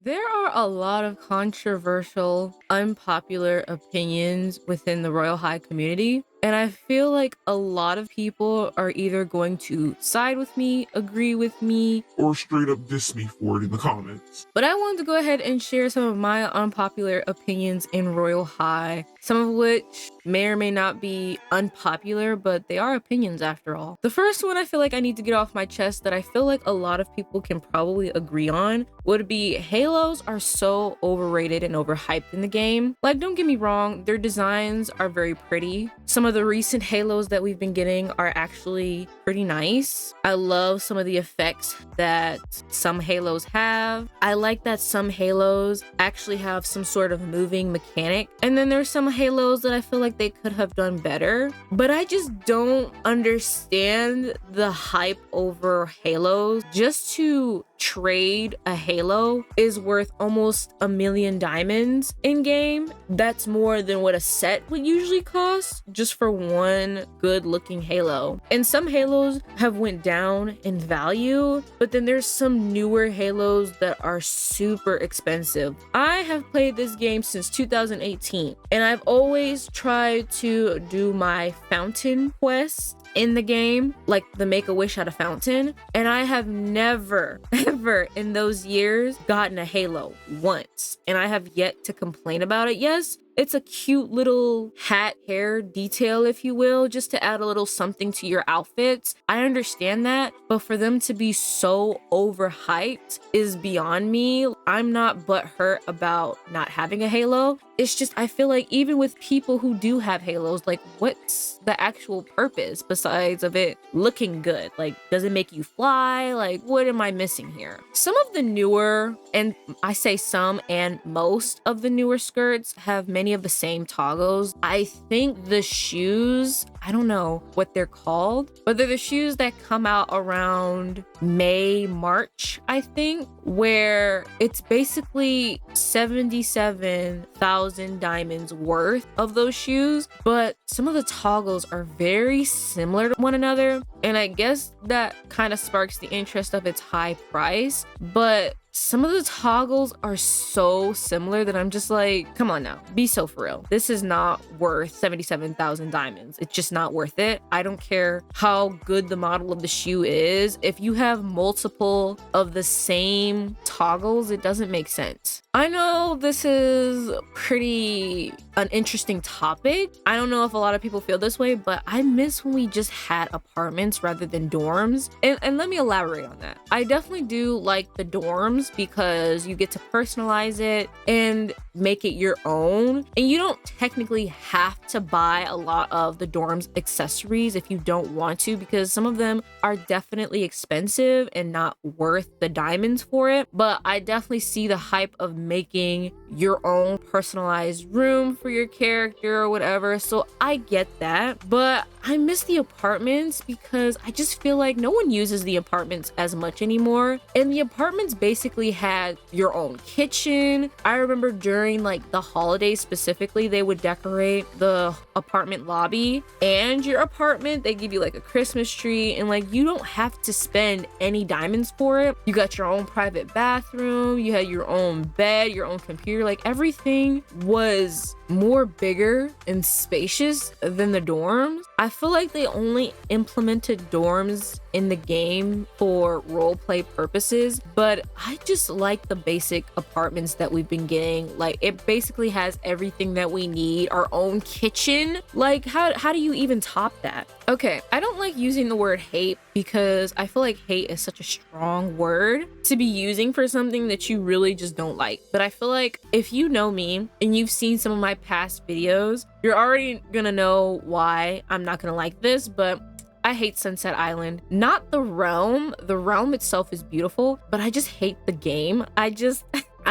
There are a lot of controversial, unpopular opinions within the Royal High community, and I feel like a lot of people are either going to side with me, agree with me, or straight up diss me for it in the comments. but I wanted to go ahead and share some of my unpopular opinions in Royal High, some of which may or may not be unpopular, but they are opinions after all. The first one I feel like I need to get off my chest that I feel like a lot of people can probably agree on would be halos are so overrated and overhyped in the game. Like, don't get me wrong, their designs are very pretty. Some of the recent halos that we've been getting are actually pretty nice. I love some of the effects that some halos have. I like that some halos actually have some sort of moving mechanic. And then there's some halos that I feel like they could have done better. But I just don't understand the hype over halos. Just to trade a halo is worth almost 1,000,000 diamonds in game. That's more than what a set would usually cost just for one good looking halo. And some halos have went down in value, but then there's some newer halos that are super expensive. I have played this game since 2018 and I've always tried to do my fountain quest in the game, like the make a wish at a fountain, and I have never ever in those years gotten a halo once, and I have yet to complain about it. Yes, it's a cute little hat hair detail, if you will, just to add a little something to your outfits. I understand that, but for them to be so overhyped is beyond me. I'm not butthurt about not having a halo. It's just, I feel like even with people who do have halos, like, what's the actual purpose besides of it looking good? Like, does it make you fly? Like, what am I missing here? Some of the newer, and I say some and most of the newer skirts have many of the same toggles. I think the shoes, I don't know what they're called, but they're the shoes that come out around May, March, I think, where it's basically 77,000 diamonds worth of those shoes, but some of the toggles are very similar to one another, and I guess that kind of sparks the interest of its high price, but some of the toggles are so similar that I'm just like, come on now, be so for real. This is not worth 77,000 diamonds. It's just not worth it. I don't care how good the model of the shoe is. If you have multiple of the same toggles, it doesn't make sense. I know this is pretty an interesting topic. I don't know if a lot of people feel this way, but I miss when we just had apartments rather than dorms. And let me elaborate on that. I definitely do like the dorms because you get to personalize it and make it your own. And you don't technically have to buy a lot of the dorms accessories if you don't want to, because some of them are definitely expensive and not worth the diamonds for it. But I definitely see the hype of making your own personalized room for your character or whatever. So I get that, but I miss the apartments because I just feel like no one uses the apartments as much anymore. And the apartments basically had your own kitchen. I remember during like the holidays specifically, they would decorate the apartment lobby and your apartment. They give you like a Christmas tree, and like you don't have to spend any diamonds for it. You got your own private bathroom, you had your own bed, your own computer. Like everything was more bigger and spacious than the dorms. I feel like they only implemented dorms in the game for roleplay purposes, but I just like the basic apartments that we've been getting. Like it basically has everything that we need, our own kitchen. Like how do you even top that? Okay, I don't like using the word hate because I feel like hate is such a strong word to be using for something that you really just don't like. But I feel like if you know me and you've seen some of my past videos, you're already gonna know why I'm not gonna like this, but I hate Sunset Island. Not the realm. The realm itself is beautiful, but I just hate the game. I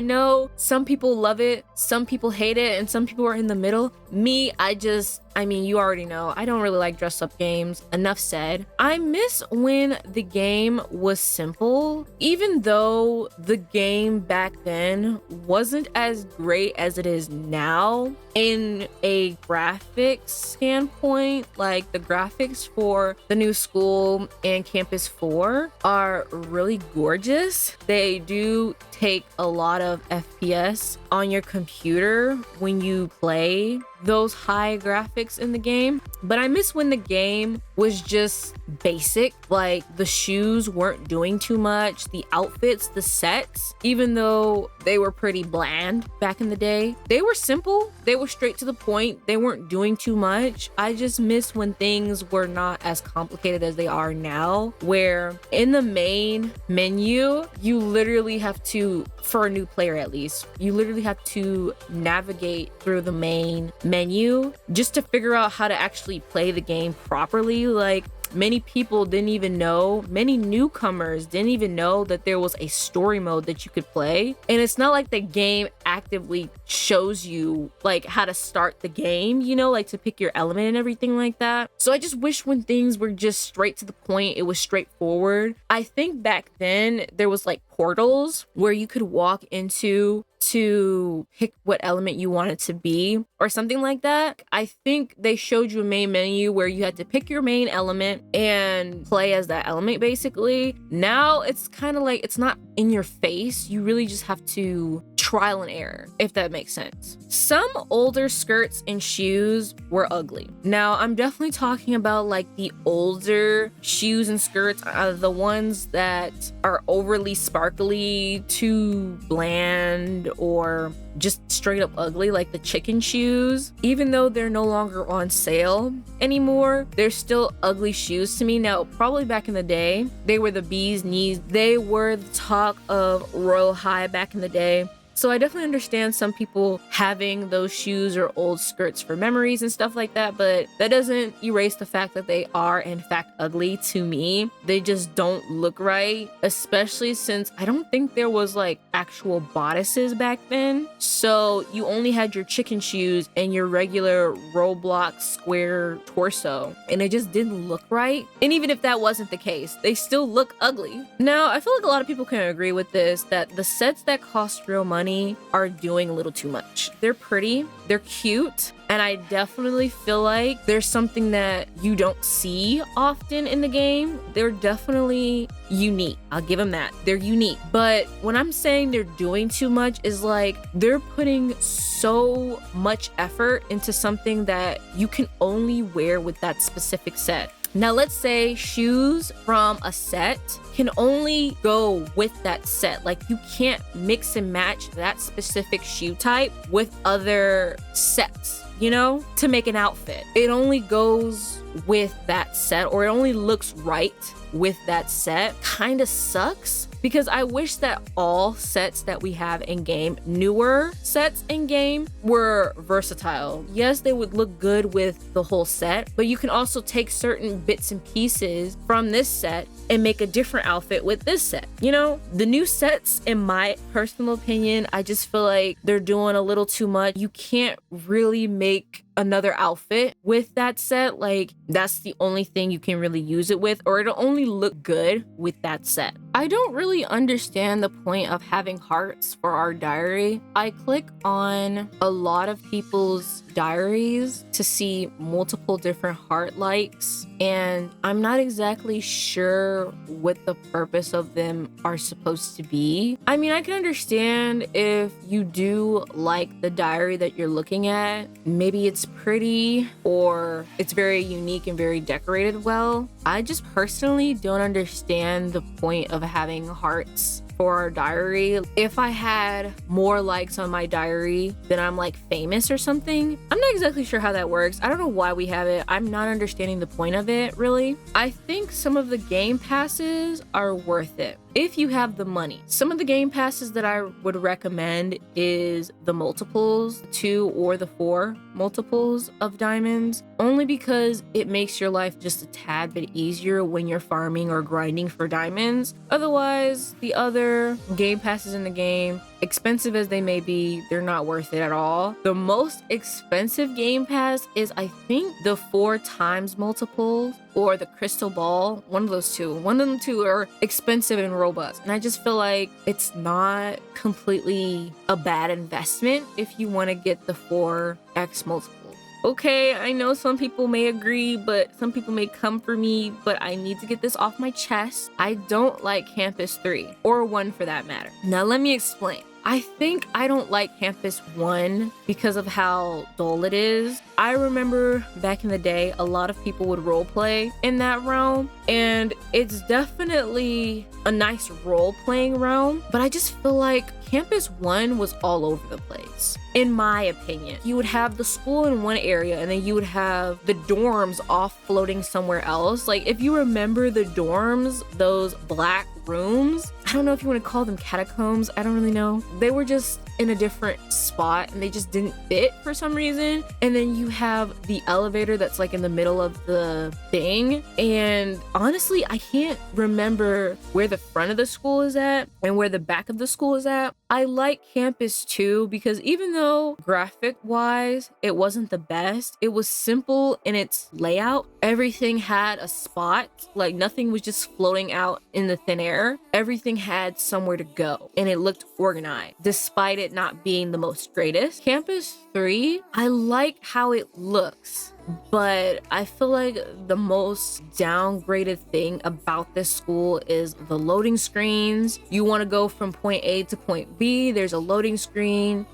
know some people love it, some people hate it, and some people are in the middle. Me, I just I mean, you already know, I don't really like dress up games. Enough said. I miss when the game was simple, even though the game back then wasn't as great as it is now in a graphics standpoint. Like, the graphics for the new school and Campus 4 are really gorgeous. They do take a lot of FPS on your computer when you play those high graphics in the game, but I miss when the game was just basic. Like, the shoes weren't doing too much, the outfits, the sets, even though they were pretty bland back in the day, they were simple, they were straight to the point, they weren't doing too much. I just miss when things were not as complicated as they are now, where in the main menu, you literally have to, for a new player at least, you literally have to navigate through the main menu just to figure out how to actually play the game properly. Like, many people didn't even know, many newcomers didn't even know that there was a story mode that you could play. And it's not like the game actively shows you like how to start the game, you know, like to pick your element and everything like that. So I just wish when things were just straight to the point, it was straightforward. I think back then there was like portals where you could walk into to pick what element you want it to be or something like that. I think they showed you a main menu where you had to pick your main element and play as that element basically. Now it's kind of like, it's not in your face. You really just have to trial and error, if that makes sense. Some older skirts and shoes were ugly. Now, I'm definitely talking about like the older shoes and skirts, the ones that are overly sparkly, too bland, or just straight up ugly, like the chicken shoes. Even though they're no longer on sale anymore, they're still ugly shoes to me. Now, probably back in the day, they were the bee's knees. They were the talk of Royal High back in the day. So I definitely understand some people having those shoes or old skirts for memories and stuff like that, but that doesn't erase the fact that they are in fact ugly to me. They just don't look right, especially since I don't think there was like actual bodices back then. So you only had your chicken shoes and your regular Roblox square torso, and it just didn't look right. And even if that wasn't the case, they still look ugly. Now, I feel like a lot of people can agree with this, that the sets that cost real money are doing a little too much. They're pretty, they're cute, and I definitely feel like there's something that you don't see often in the game. They're definitely unique. I'll give them that. They're unique. But when I'm saying they're doing too much is like they're putting so much effort into something that you can only wear with that specific set. Now, let's say shoes from a set can only go with that set. Like, you can't mix and match that specific shoe type with other sets, you know, to make an outfit. It only goes with that set, or it only looks right with that set. Kind of sucks, because I wish that all sets that we have in game, newer sets in game, were versatile. Yes, they would look good with the whole set, but you can also take certain bits and pieces from this set and make a different outfit with this set. You know, the new sets, in my personal opinion, I just feel like they're doing a little too much. You can't really make another outfit with that set. Like, that's the only thing you can really use it with, or it'll only look good with that set. I don't really understand the point of having hearts for our diary. I click on a lot of people's diaries to see multiple different heart likes, and I'm not exactly sure what the purpose of them are supposed to be. I mean, I can understand if you do like the diary that you're looking at. Maybe it's pretty, or it's very unique and very decorated well. I just personally don't understand the point of having hearts for our diary. If I had more likes on my diary, then I'm like famous or something. I'm not exactly sure how that works. I don't know why we have it. I'm not understanding the point of it, really. I think some of the game passes are worth it if you have the money. Some of the game passes that I would recommend is the multiples, 2 or the 4 multiples of diamonds, only because it makes your life just a tad bit easier when you're farming or grinding for diamonds. Otherwise, the other other game passes in the game, expensive as they may be, they're not worth it at all. The most expensive game pass is, I think, the 4 times multiple or the crystal ball. One of those two. One of them two are expensive and robust. And I just feel like it's not completely a bad investment if you want to get the 4x multiple. Okay, I know some people may agree, but some people may come for me, but I need to get this off my chest. I don't like Campus 3, or 1 for that matter. Now let me explain. I think I don't like Campus 1 because of how dull it is. I remember back in the day, a lot of people would roleplay in that realm, and it's definitely a nice role-playing realm, but I just feel like Campus 1 was all over the place, in my opinion. You would have the school in one area, and then you would have the dorms off floating somewhere else. Like, if you remember the dorms, those black rooms, I don't know if you want to call them catacombs, I don't really know. They were just in a different spot and they just didn't fit for some reason. And then you have the elevator that's like in the middle of the thing. And honestly, I can't remember where the front of the school is at and where the back of the school is at. I like Campus 2 because even though graphic wise it wasn't the best, it was simple in its layout. Everything had a spot, like nothing was just floating out in the thin air. Everything had somewhere to go and it looked organized despite it not being the most greatest. Campus 3, I like how it looks, but I feel like the most downgraded thing about this school is the loading screens. You want to go from point A to point B, there's a loading screen.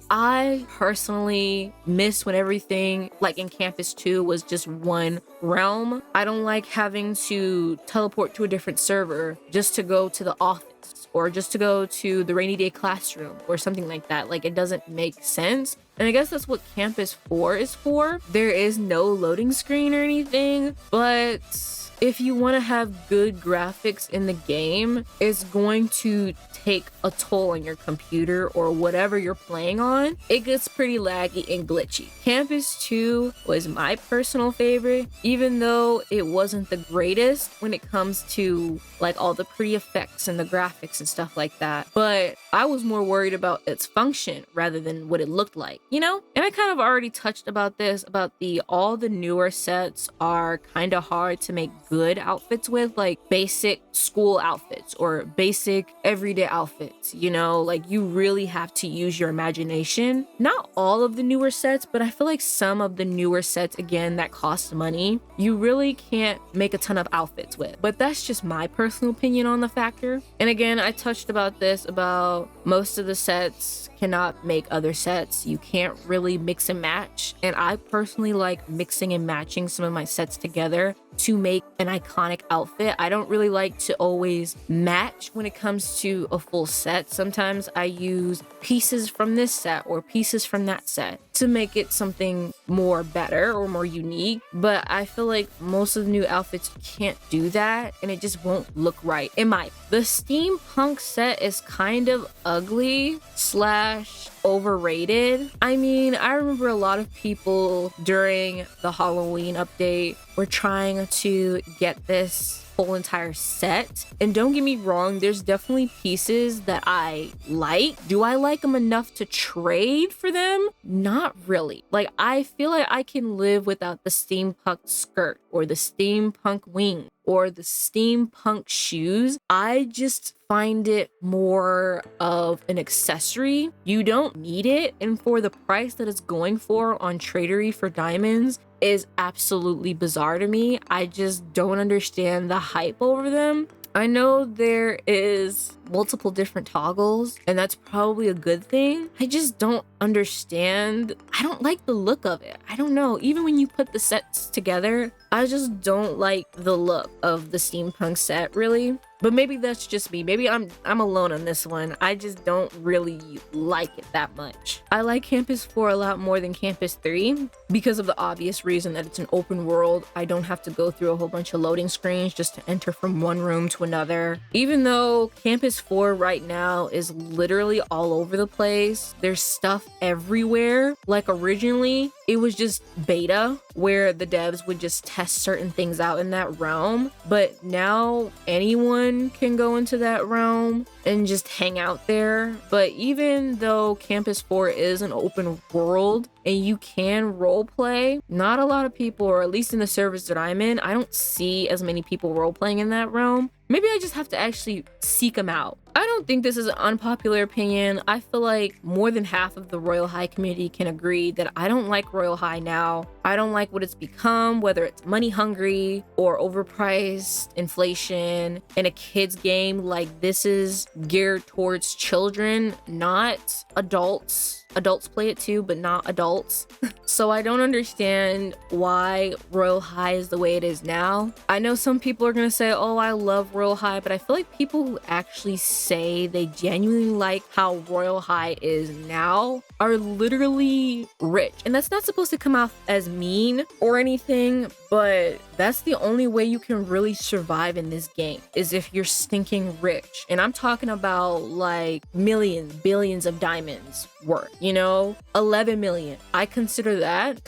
I personally miss when everything like in Campus 2 was just one realm. I don't like having to teleport to a different server just to go to the office or just to go to the rainy day classroom or something like that. Like, it doesn't make sense. And I guess that's what Campus 4 is for. There is no loading screen or anything, but if you want to have good graphics in the game, it's going to take a toll on your computer or whatever you're playing on. It gets pretty laggy and glitchy. Campus 2 was my personal favorite, even though it wasn't the greatest when it comes to like all the pretty effects and the graphics and stuff like that. But I was more worried about its function rather than what it looked like, you know? And I kind of already touched about this, about all the newer sets are kind of hard to make good outfits with, like basic school outfits or basic everyday outfits, you know? Like, you really have to use your imagination. Not all of the newer sets, but I feel like some of the newer sets, again, that cost money, you really can't make a ton of outfits with. But that's just my personal opinion on the factor. And again, I touched about this, about most of the sets cannot make other sets. You can't really mix and match. And I personally like mixing and matching some of my sets together to make an iconic outfit. I don't really like to always match when it comes to a full set. Sometimes I use pieces from this set or pieces from that set to make it something more better or more unique. But I feel like most of the new outfits you can't do that and it just won't look right. The Steampunk set is kind of ugly / overrated. I mean, I remember a lot of people during the Halloween update were trying to get this whole entire set. And don't get me wrong, there's definitely pieces that I like. Do I like them enough to trade for them? Not really. Like, I feel like I can live without the steampunk skirt or the steampunk wing or the steampunk shoes. I just find it more of an accessory. You don't need it, and for the price that it's going for on Tradery for diamonds is absolutely bizarre to me. I just don't understand the hype over them. I know there is multiple different toggles, and that's probably a good thing. I just don't understand. I don't like the look of it. I don't know. Even when you put the sets together, I just don't like the look of the steampunk set, really. But maybe that's just me. Maybe I'm alone on this one. I just don't really like it that much. I like Campus 4 a lot more than Campus 3 because of the obvious reason that it's an open world. I don't have to go through a whole bunch of loading screens just to enter from one room to another. Even though Campus Campus 4 right now is literally all over the place. There's stuff everywhere. Like originally, it was just beta where the devs would just test certain things out in that realm. But now anyone can go into that realm and just hang out there. But even though Campus 4 is an open world and you can role play, not a lot of people, or at least in the servers that I'm in, I don't see as many people role playing in that realm. Maybe I just have to actually seek them out. I don't think this is an unpopular opinion. I feel like more than half of the Royal High community can agree that I don't like Royal High now. I don't like what it's become, whether it's money hungry or overpriced, inflation, in a kid's game. Like, this is geared towards children, not adults. Adults play it too, but not adults. So I don't understand why Royal High is the way it is now. I know some people are gonna say, oh, I love Royal High, but I feel like people who actually say they genuinely like how Royal High is now are literally rich. And that's not supposed to come out as mean or anything, but that's the only way you can really survive in this game, is if you're stinking rich. And I'm talking about like millions, billions of diamonds worth, you know, 11 million. I consider that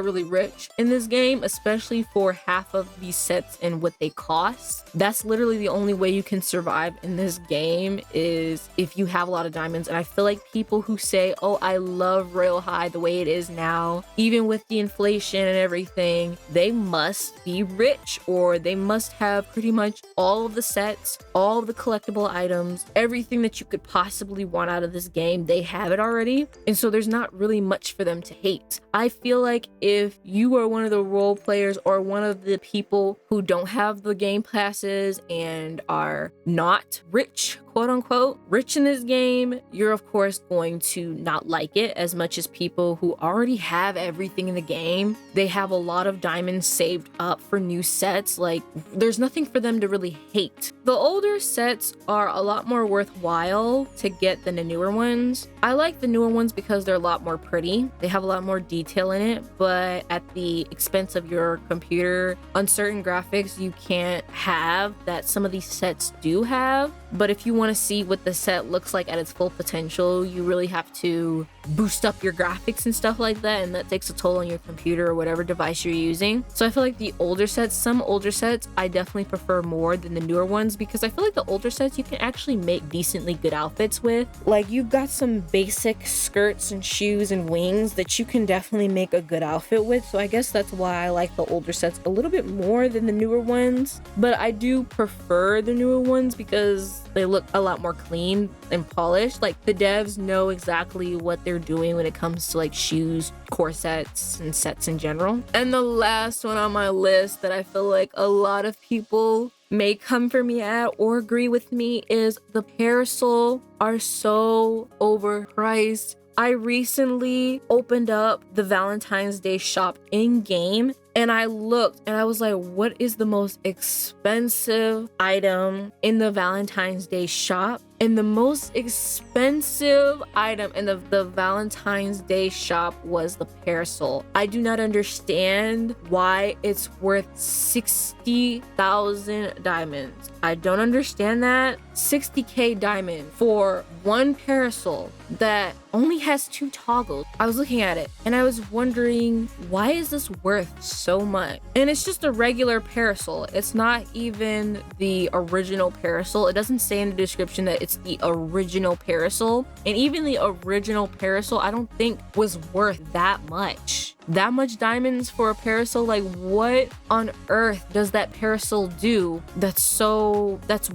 really rich in this game, especially for half of these sets and what they cost. That's literally the only way you can survive in this game, is if you have a lot of diamonds. And I feel like people who say, oh, I love Royal High the way it is now, even with the inflation and everything, they must be rich, or they must have pretty much all of the sets, all of the collectible items, everything that you could possibly want out of this game. They have it already. And so there's not really much for them to hate. I feel like if you are one of the role players or one of the people who don't have the game passes and are not rich, quote unquote, rich in this game, you're of course going to not like it as much as people who already have everything in the game. They have a lot of diamonds saved up for new sets. Like, there's nothing for them to really hate. The older sets are a lot more worthwhile to get than the newer ones. I like the newer ones because they're a lot more pretty. They have a lot more detail in it, but at the expense of your computer, on certain graphics you can't have that some of these sets do have. But if you want to see what the set looks like at its full potential, you really have to boost up your graphics and stuff like that, and that takes a toll on your computer or whatever device you're using. So I feel like the older sets, some older sets, I definitely prefer more than the newer ones, because I feel like the older sets you can actually make decently good outfits with. Like, you've got some basic skirts and shoes and wings that you can definitely make a good outfit with. So I guess that's why I like the older sets a little bit more than the newer ones. But I do prefer the newer ones because they look a lot more clean and polished. Like, the devs know exactly what they're doing when it comes to like shoes, corsets, and sets in general. And the last one on my list that I feel like a lot of people may come for me at or agree with me is the parasols are so overpriced. I recently opened up the Valentine's Day shop in game, and I looked and I was like, what is the most expensive item in the Valentine's Day shop? And the most expensive item in the Valentine's Day shop was the parasol. I do not understand why it's worth 60,000 diamonds. I don't understand that. 60k diamond for one parasol that only has 2 toggles. I was looking at it and I was wondering, why is this worth so much? And it's just a regular parasol. It's not even the original parasol. It doesn't say in the description that it's the original parasol. And even the original parasol, I don't think was worth that much. That much diamonds for a parasol? Like, what on earth does that parasol do that's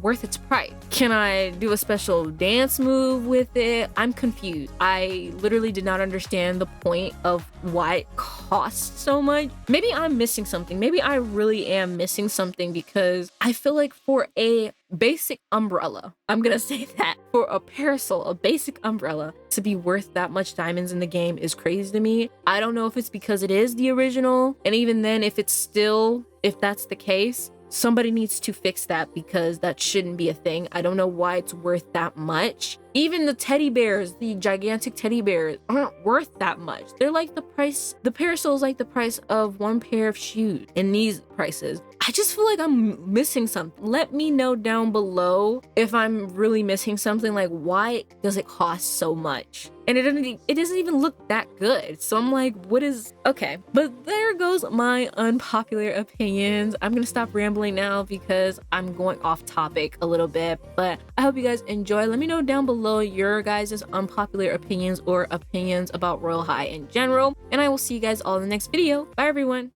worth its price? Can I do a special dance move with it? I'm confused. I literally did not understand the point of why it costs so much. Maybe I'm missing something. Maybe I really am missing something, because I feel like for a basic umbrella, I'm gonna say that, for a parasol, a basic umbrella, to be worth that much diamonds in the game is crazy to me. I don't know if it's because it is the original, and even then, if that's the case, somebody needs to fix that, because that shouldn't be a thing. I don't know why it's worth that much. Even the teddy bears, the gigantic teddy bears, aren't worth that much. They're like the price, the parasol's like the price of one pair of shoes in these prices. I just feel like I'm missing something. Let me know down below if I'm really missing something. Like, why does it cost so much? And it doesn't even look that good. So I'm like, what is okay? But there goes my unpopular opinions. I'm gonna stop rambling now because I'm going off topic a little bit. But I hope you guys enjoy. Let me know down below your guys' unpopular opinions or opinions about Royal High in general. And I will see you guys all in the next video. Bye everyone.